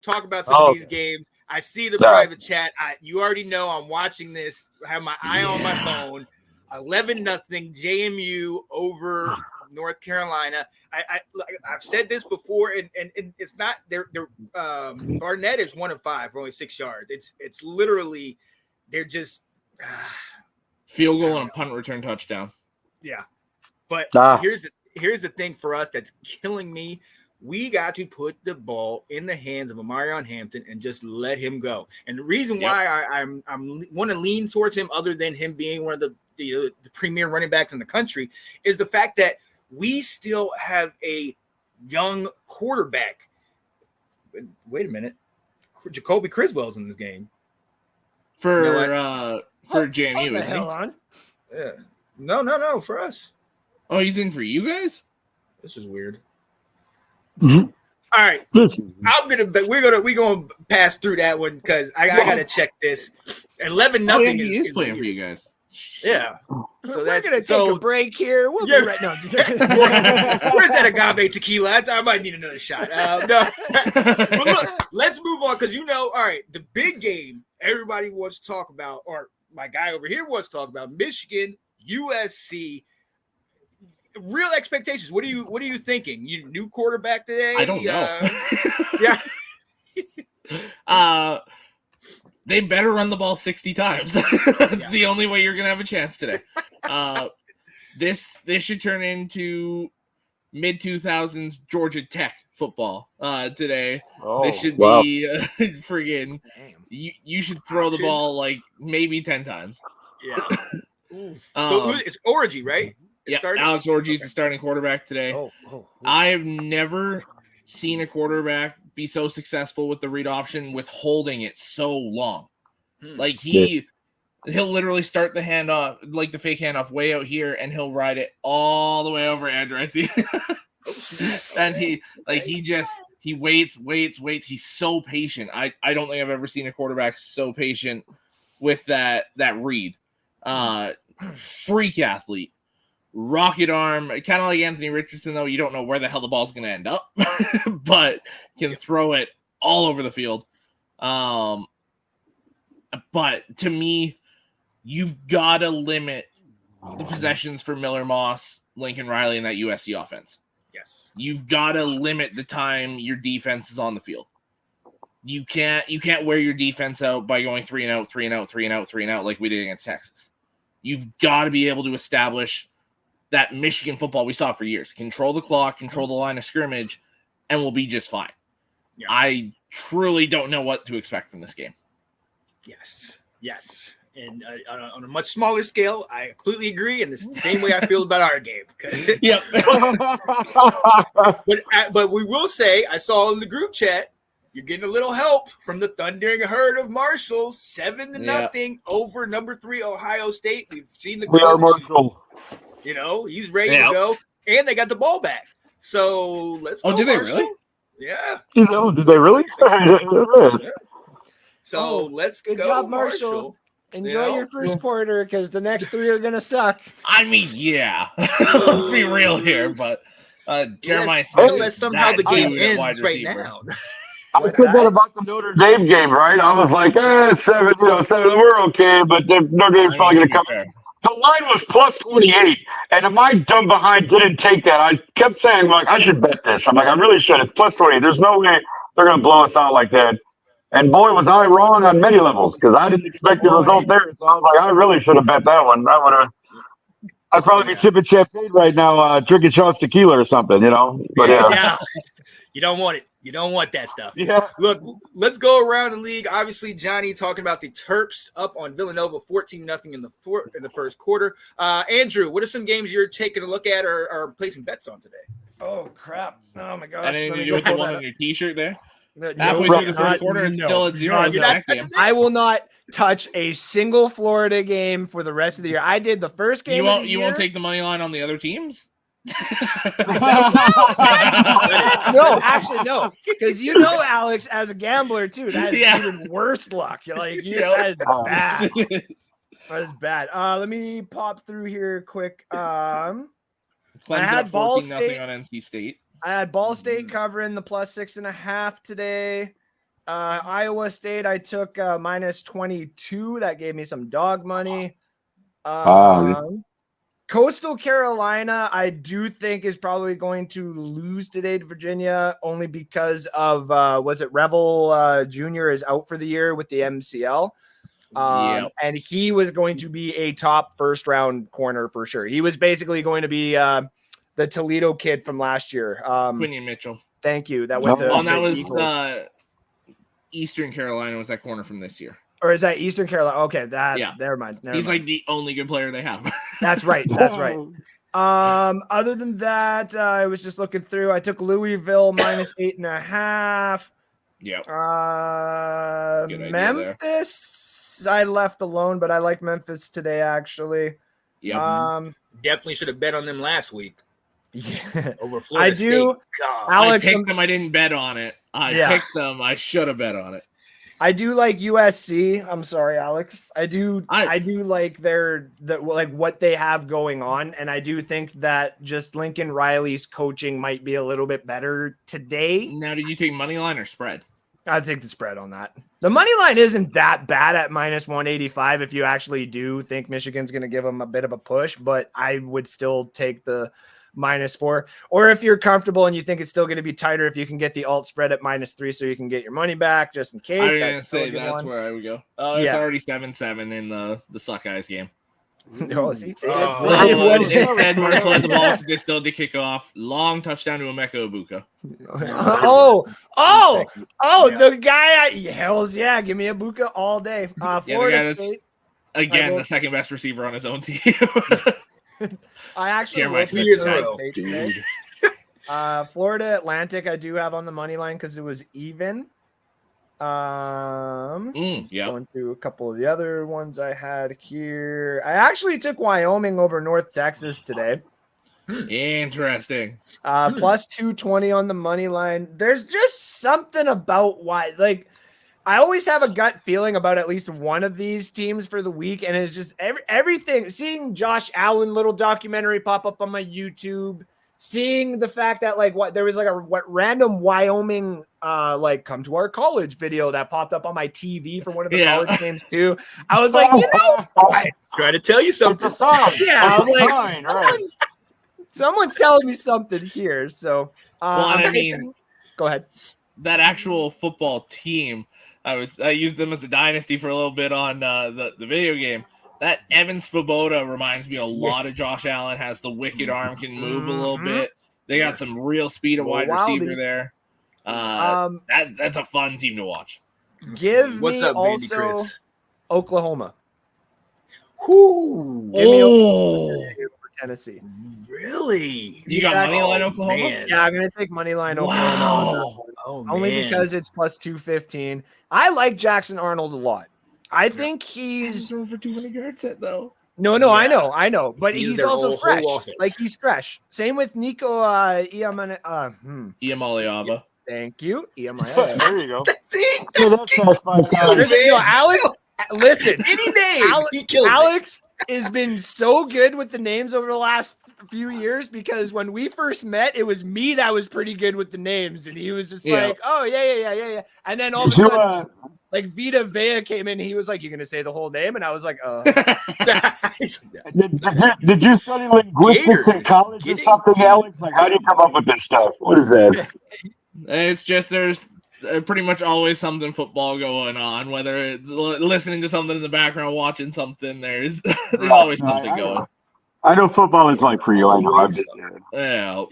talk about some of these games. I see the private chat. You already know I'm watching this. I have my eye on my phone. 11-0 JMU over North Carolina. I've said this before, and it's not. Barnett is 1 of 5 for only 6 yards. It's literally they're just field goal and a punt return touchdown. Yeah, but here's the thing for us that's killing me. We got to put the ball in the hands of Amarion Hampton and just let him go. And the reason why I'm want to lean towards him, other than him being one of the premier running backs in the country, is the fact that we still have a young quarterback. Wait a minute, Jacoby Criswell's in this game for JMU. What the hell on? Yeah, no, for us. Oh, he's in for you guys. This is weird. All right, we're gonna pass through that one because I gotta check this. 11-0 is playing for you guys. Yeah, so we're gonna take a break here. We'll be right now. Where's that agave tequila? I might need another shot. No, but look, let's move on because all right, the big game everybody wants to talk about, or my guy over here wants to talk about, Michigan, USC. Real expectations. What are you thinking? You new quarterback today? I don't know. Yeah. They better run the ball 60 times. That's the only way you're gonna have a chance today. This should turn into mid 2000s Georgia Tech football today. This should be friggin'. You should throw the ball like maybe 10 times. Yeah. So it's Orgy, right? Yeah, Alex Orji is the starting quarterback today. I have never seen a quarterback be so successful with the read option with holding it so long. Like he'll literally start the handoff, like the fake handoff way out here, and he'll ride it all the way over Andrew. I see. And he waits. He's so patient. I don't think I've ever seen a quarterback so patient with that read. Freak athlete. Rocket arm, kind of like Anthony Richardson, though. You don't know where the hell the ball's going to end up, but can throw it all over the field. But to me, you've got to limit the possessions for Miller Moss, Lincoln Riley, and that USC offense. Yes. You've got to limit the time your defense is on the field. You can't wear your defense out by going 3-and-out like we did against Texas. You've got to be able to establish that Michigan football we saw for years. Control the clock, control the line of scrimmage, and we'll be just fine. Yeah. I truly don't know what to expect from this game. Yes. And on a much smaller scale, I completely agree. And this is the same way I feel about our game. Yep. But we will say, I saw in the group chat, you're getting a little help from the Thundering Herd of Marshall, 7-0 over number 3 Ohio State. We've seen the coach. We are Marshall. He's ready to go, and they got the ball back. So let's go. Oh, did Marshall. They really? Yeah. Did they really? So let's go. Good job, Marshall. Enjoy your first quarter because the next 3 are gonna suck. I mean, yeah. Let's be real here, but Jeremiah Smith. Let's somehow the game ends right now. I said that about the Notre Dame game, right? I was like, it's 7, 7, we're okay, but Notre Dame's probably going to come. The line was plus 28, and my dumb behind didn't take that. I kept saying, I should bet this. I'm like, I really should. It's plus 20. There's no way they're going to blow us out like that. And boy, was I wrong on many levels because I didn't expect the result there. So I was like, I really should have bet that one. I'd probably be sipping champagne right now, drinking shots tequila or something, But yeah. You don't want it. You don't want that stuff. Yeah. Look, let's go around the league. Obviously, Johnny talking about the Terps up on Villanova 14-0 in the first quarter. Andrew, what are some games you're taking a look at or placing bets on today? Oh, crap. Oh, my gosh. Anything to do with the one on your T-shirt there? Halfway through the first quarter, it's still at 0. I will not touch a single Florida game for the rest of the year. I did the first game. You won't take the money line on the other teams? No, actually, no. Because Alex, as a gambler too, that is even worse luck. That is bad. That is bad. Let me pop through here quick. I had Ball State on NC State. I had Ball State covering the plus 6.5 today. Iowa State, I took minus 22. That gave me some dog money. Coastal Carolina, I do think is probably going to lose today to Virginia, only because of Revel Jr. is out for the year with the MCL. And he was going to be a top first round corner for sure. He was basically going to be the Toledo kid from last year. Quinion Mitchell. Thank you. That went to that was Eastern Carolina was that corner from this year. Or is that Eastern Carolina? Okay, never mind. He's like the only good player they have. That's right. That's right. Other than that, I was just looking through. I took Louisville minus 8.5. Yep. Memphis, I left alone, but I like Memphis today actually. Yeah. Definitely should have bet on them last week. Yeah. Over Florida State. Alex, I picked them. I didn't bet on it. I picked them. I should have bet on it. I do like USC. I'm sorry, Alex. I do like what they have going on, and I do think that just Lincoln Riley's coaching might be a little bit better today. Now, did you take money line or spread? I'd take the spread on that. The money line isn't that bad at minus 185 if you actually do think Michigan's going to give them a bit of a push, but I would still take the -4. Or if you're comfortable and you think it's still going to be tighter, if you can get the alt spread at -3 so you can get your money back just in case. I was going to say that's where I would go. Oh, it's already 7-7 in the Suckeyes game. Instead, Marshall had the ball because they still had to kick off. Long touchdown to Emeka Ibuka. The guy. Hells yeah, give me Ibuka all day. Florida State. Again, the second best receiver on his own team. I actually Florida Atlantic I do have on the money line because it was even. Going through a couple of the other ones I had here. I actually took Wyoming over North Texas today. Interesting. Plus 220 on the money line. There's just something about why, like, I always have a gut feeling about at least one of these teams for the week, and it's just everything. Seeing Josh Allen little documentary pop up on my YouTube, seeing the fact that there was like a random Wyoming come to our college video that popped up on my TV for one of the college games too. I was like, try to tell you something. Someone's telling me something here. So, go ahead. That actual football team. I used them as a dynasty for a little bit on the video game. That Evan Svoboda reminds me a lot of Josh Allen. Has the wicked arm, can move a little bit. They got some real speed of wide receiver there. That's a fun team to watch. What's up, also Chris? Oklahoma. Give me Oklahoma Tennessee. Really? You got money line Oklahoma? Man. Yeah, I'm gonna take money line Oklahoma. Only because it's plus 215. I like Jackson Arnold a lot. I think he's over 200 yards set though. No, I know, but he's also fresh. Like he's fresh. Same with Nico Iamaleava. Thank you, Iamaleava. There you go. See? Alex, listen. Any name, he kills Alex has been so good with the names over the last few years because when we first met, it was me that was pretty good with the names, and he was just like, "Oh yeah," and then all of a sudden, like Vita Vea came in, and he was like, "You're gonna say the whole name?" And I was like, Did you study linguistics in college or something, Alex? Like, how do you come up with this stuff? What is that? It's just there's pretty much always something football going on, whether it's listening to something in the background, watching something. There's always something going. I know football is like for you. I know.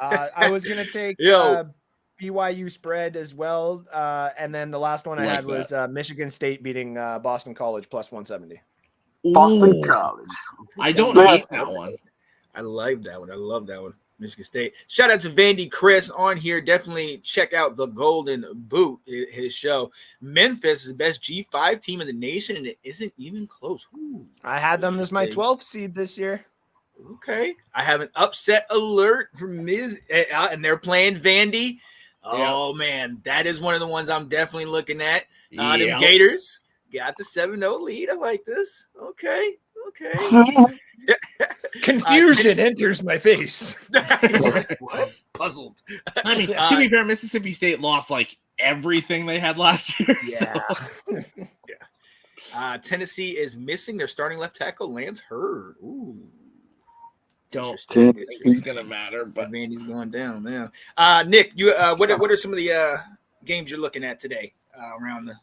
I was gonna take BYU spread as well, and then the last one I had was Michigan State beating Boston College plus 170. Boston College. I don't hate that one. I like that one. I love that one. Michigan State. Shout out to Vandy Chris on here. Definitely check out the Golden Boot, his show. Memphis is the best G5 team in the nation, and it isn't even close. Ooh, I had them as my 12th seed this year. Okay. I have an upset alert from Ms. And they're playing Vandy. Oh, man. That is one of the ones I'm definitely looking at. Them Gators got the 7-0 lead. I like this. Okay. Confusion enters my face. What? Puzzled. I mean, to be fair, Mississippi State lost like everything they had last year. Yeah. Yeah. Tennessee is missing their starting left tackle, Lance Hurd. Ooh. It's gonna matter, but man, he's going down now. Nick, you what are some of the games you're looking at today around the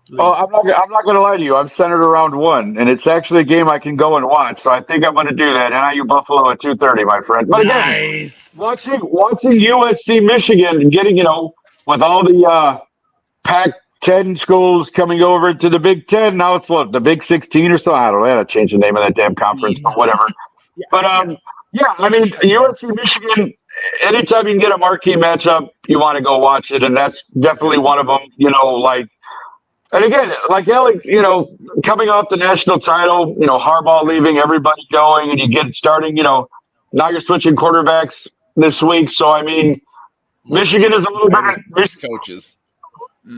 league? Oh, I'm not going to lie to you. I'm centered around one, and it's actually a game I can go and watch. So I think I'm going to do that. NIU Buffalo at 2:30, my friend. But again, watching USC Michigan and getting with all the Pac-10 schools coming over to the Big Ten. Now it's what, the Big 16 or so. I don't know. I had to change the name of that damn conference, but whatever. Yeah, but I mean, USC Michigan. Anytime you can get a marquee matchup, you want to go watch it, and that's definitely one of them. And again, like Alex, coming off the national title, Harbaugh leaving, everybody going, and you get starting, now you're switching quarterbacks this week. So, I mean, Michigan is a little bit coaches.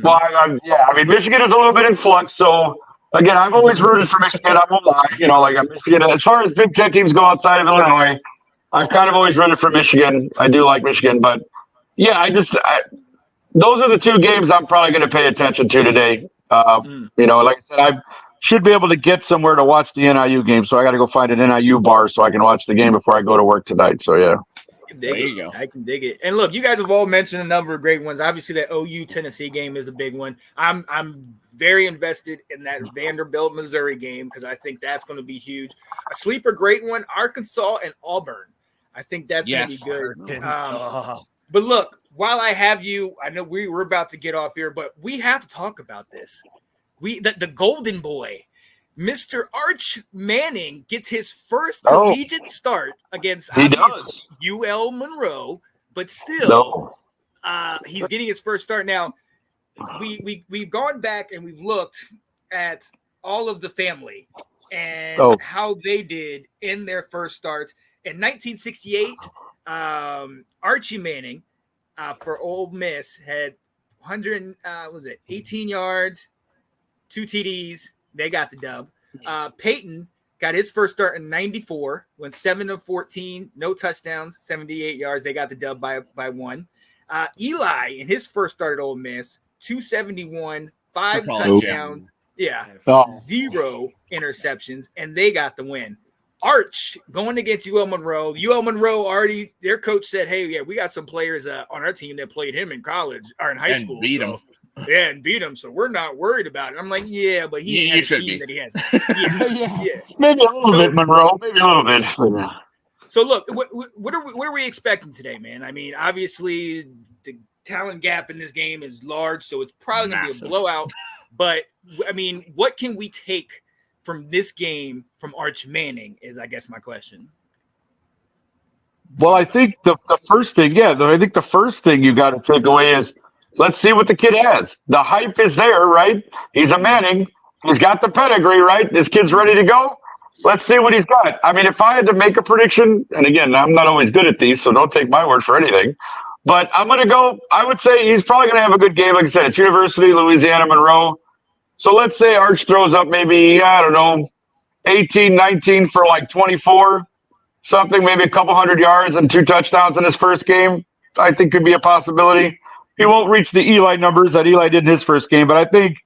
Well, Michigan is a little bit in flux. So, again, I've always rooted for Michigan. I won't lie. Michigan, as far as Big Ten teams go outside of Illinois, I've kind of always rooted for Michigan. I do like Michigan, but yeah, those are the two games I'm probably going to pay attention to today. Like I said, I should be able to get somewhere to watch the NIU game, so I got to go find an NIU bar so I can watch the game before I go to work tonight. So yeah, there you go. I can dig it. And look, you guys have all mentioned a number of great ones. Obviously, that OU Tennessee game is a big one. I'm very invested in that Vanderbilt Missouri game because I think that's going to be huge. A sleeper great one, Arkansas and Auburn. I think that's going to be good. But look, while I have you, I know we're about to get off here, but we have to talk about this. The Golden Boy, Mr. Arch Manning, gets his first collegiate start against UL Monroe, but still, he's getting his first start. Now, we've gone back and we've looked at all of the family and how they did in their first starts. In 1968, Archie Manning for Ole Miss had 18 yards, 2 TDs. They got the dub. Peyton got his first start in 94, went 7 of 14, no touchdowns, 78 yards. They got the dub by 1. Eli in his first start at Ole Miss, 271, 5 touchdowns, 0 interceptions, and they got the win. Arch going against UL Monroe. UL Monroe already, their coach said, hey, yeah, we got some players on our team that played him in college or in high school. Beat him. Yeah, and beat him. So we're not worried about it. I'm like, yeah, but he has a team that he has. Yeah. Maybe a little bit, Monroe. Maybe a little bit. So look, what are we expecting today, man? I mean, obviously the talent gap in this game is large, so it's probably going to be a blowout. But I mean, what can we take from this game from Arch Manning is, I guess, my question. Well, I think the first thing, the first thing you got to take away is let's see what the kid has. The hype is there, right? He's a Manning. He's got the pedigree, right? This kid's ready to go. Let's see what he's got. I mean, if I had to make a prediction, and again, I'm not always good at these, so don't take my word for anything, but I'm going to go, I would say he's probably going to have a good game. Like I said, it's University, Louisiana, Monroe. So let's say Arch throws up maybe, 18, 19 for like 24, something, maybe a couple hundred yards and 2 touchdowns in his first game. I think could be a possibility. He won't reach the Eli numbers that Eli did in his first game, but I think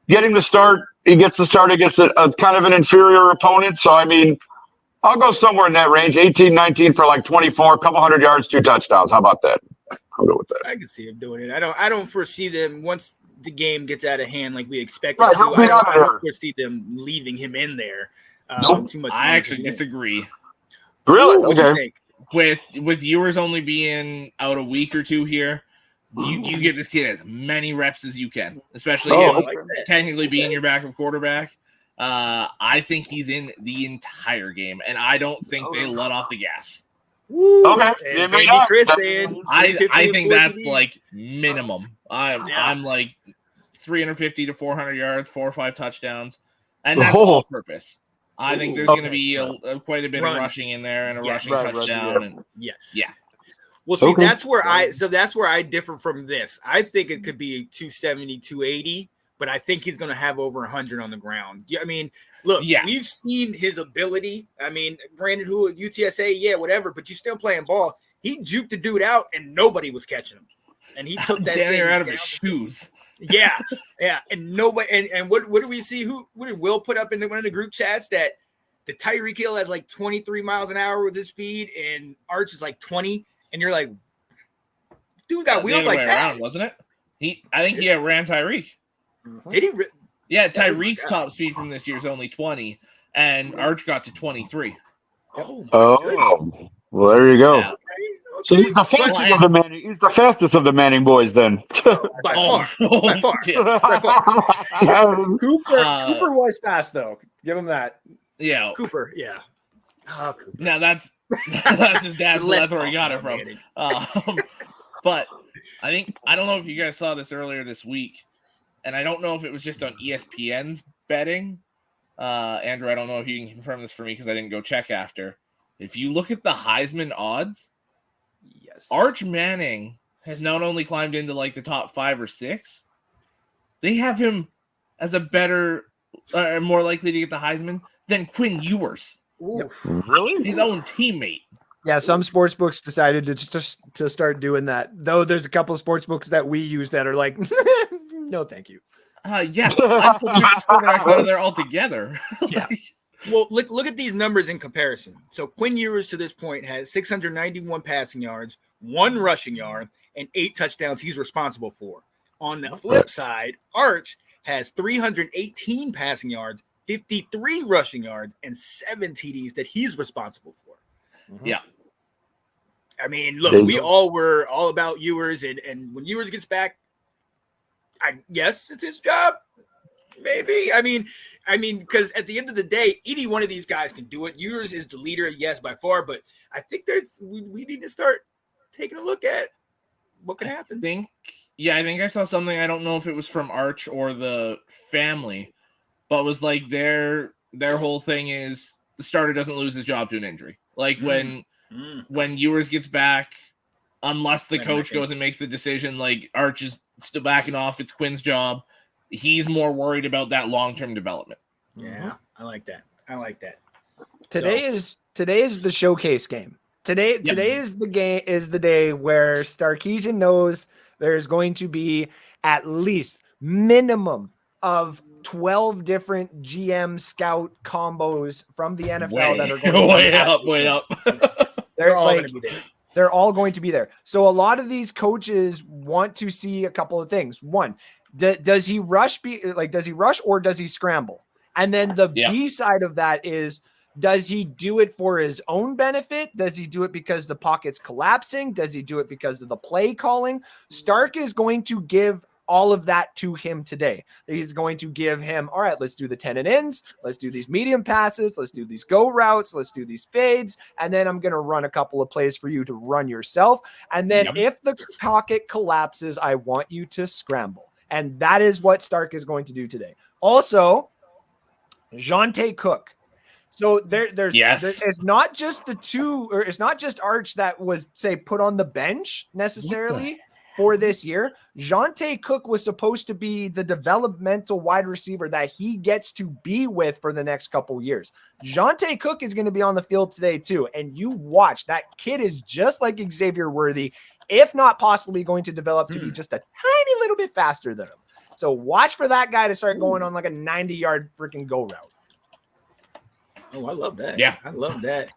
getting the start, he gets the start against a kind of an inferior opponent. So, I mean, I'll go somewhere in that range, 18, 19 for like 24, a couple hundred yards, 2 touchdowns. How about that? I'll go with that. I can see him doing it. I don't foresee them once the game gets out of hand like we expected to. I don't foresee them leaving him in there. Too much. I actually disagree. Really? What do you think? With yours only being out a week or 2 here, you get this kid as many reps as you can, especially him technically being your backup quarterback. I think he's in the entire game, and I don't think they let off the gas. Okay. I think that's like minimum. I'm like 350 to 400 yards, 4 or 5 touchdowns, and that's all purpose. I think there's going to be quite a bit of rushing in there and a rushing touchdown. And Well, see, that's where I differ from this. I think it could be 270, 280, but I think he's going to have over 100 on the ground. I mean, look, we've seen his ability. I mean, Brandon, who at UTSA, whatever, but you still playing ball. He juked the dude out, and nobody was catching him. and he took that Danny thing out of his shoes. Yeah, and nobody. And what do we see? What did Will put up in one of the group chats that the Tyreek Hill has like 23 miles an hour with his speed, and Arch is like 20, and you're like, dude, got wheels like that, around, wasn't it? I think he ran Tyreek. Did he? Yeah, Tyreek's top speed from this year is only 20, and Arch got to 23. Oh, well, there you go. Yeah. Okay. So he's the fastest of the Manning. He's the fastest of the Manning boys, then. By far. By far. Yeah. By far. Cooper was fast, though. Give him that. Yeah, Cooper. Yeah. Oh, Cooper. Now that's his dad, so that's where he got it from. But I don't know if you guys saw this earlier this week, and I don't know if it was just on ESPN's betting. Andrew, I don't know if you can confirm this for me because I didn't go check after. If you look at the Heisman odds, yes, Arch Manning has not only climbed into like the top 5 or 6, they have him as a better, more likely to get the Heisman than Quinn Ewers. Really? His own teammate. Yeah, some sports books decided to start doing that. Though there's a couple of sports books that we use that are like, no, thank you. Yeah, I put quarterbacks out of there altogether. Yeah. Well, look at these numbers in comparison. So Quinn Ewers to this point has 691 passing yards, 1 rushing yard, and 8 touchdowns he's responsible for. On the flip side, Arch has 318 passing yards, 53 rushing yards, and 7 TDs that he's responsible for. Mm-hmm. Yeah. I mean, look, we all were all about Ewers, and when Ewers gets back, yes, it's his job. Maybe. I mean, because at the end of the day, any one of these guys can do it. Ewers is the leader, yes, by far, but I think we need to start taking a look at what can happen. I think I saw something. I don't know if it was from Arch or the family, but it was like their whole thing is the starter doesn't lose his job to an injury. Like when Ewers gets back, unless the coach goes and makes the decision, like Arch is still backing off. It's Quinn's job. He's more worried about that long-term development. Yeah, I like that. Today is the showcase game. Today is the day where Starkeesian knows there's going to be at least minimum of 12 different GM scout combos from the NFL that are going way up. They're all going to be there. They're all going to be there. So a lot of these coaches want to see a couple of things. One, does he rush? Does he rush or does he scramble? And then the B side of that is, does he do it for his own benefit? Does he do it because the pocket's collapsing? Does he do it because of the play calling? Stark is going to give all of that to him today. He's going to give him, all right, let's do the 10 and ends. Let's do these medium passes. Let's do these go routes. Let's do these fades. And then I'm going to run a couple of plays for you to run yourself. And then if the pocket collapses, I want you to scramble. And that is what Stark is going to do today. Also, Jonte Cook. So there's it's not just it's not just Arch that was, say, put on the bench necessarily for this year. Jonte Cook was supposed to be the developmental wide receiver that he gets to be with for the next couple years. Jonte Cook is going to be on the field today too. And you watch, that kid is just like Xavier Worthy, if not possibly going to develop to be just a tiny little bit faster than him. So watch for that guy to start going on like a 90-yard freaking go route. Oh, I love that. Yeah. I love that.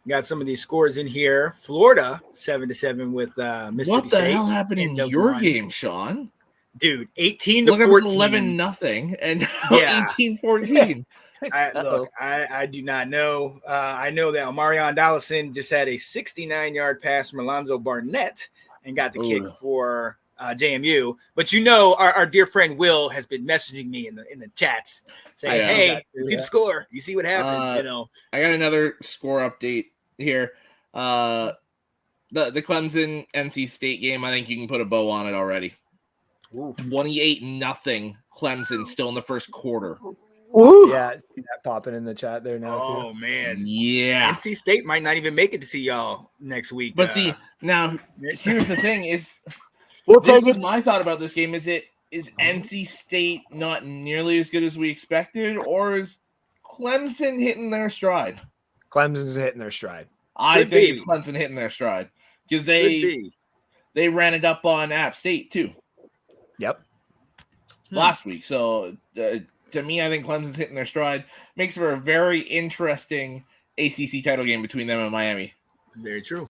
Got some of these scores in here. Florida 7-7 with Mississippi State. What the hell happened in your game, Sean? Dude, 18-14. 11-0 and 18-14. I do not know. I know that Omarion Dollison just had a 69-yard pass from Alonzo Barnett and got the kick for JMU. But our dear friend Will has been messaging me in the chats saying, "Hey, you see the score? You see what happened?" I got another score update here. The Clemson NC State game, I think you can put a bow on it already. 28-0 Clemson still in the first quarter. Ooh. Yeah, see that popping in the chat there now. Oh man, yeah. NC State might not even make it to see y'all next week. But see, now here's the thing: is this is my thought about this game? Is NC State not nearly as good as we expected, or is Clemson hitting their stride? Clemson's hitting their stride. I think it's Clemson hitting their stride because they ran it up on App State too. Yep. Last week. So to me, I think Clemson's hitting their stride. Makes for a very interesting ACC title game between them and Miami. Very true.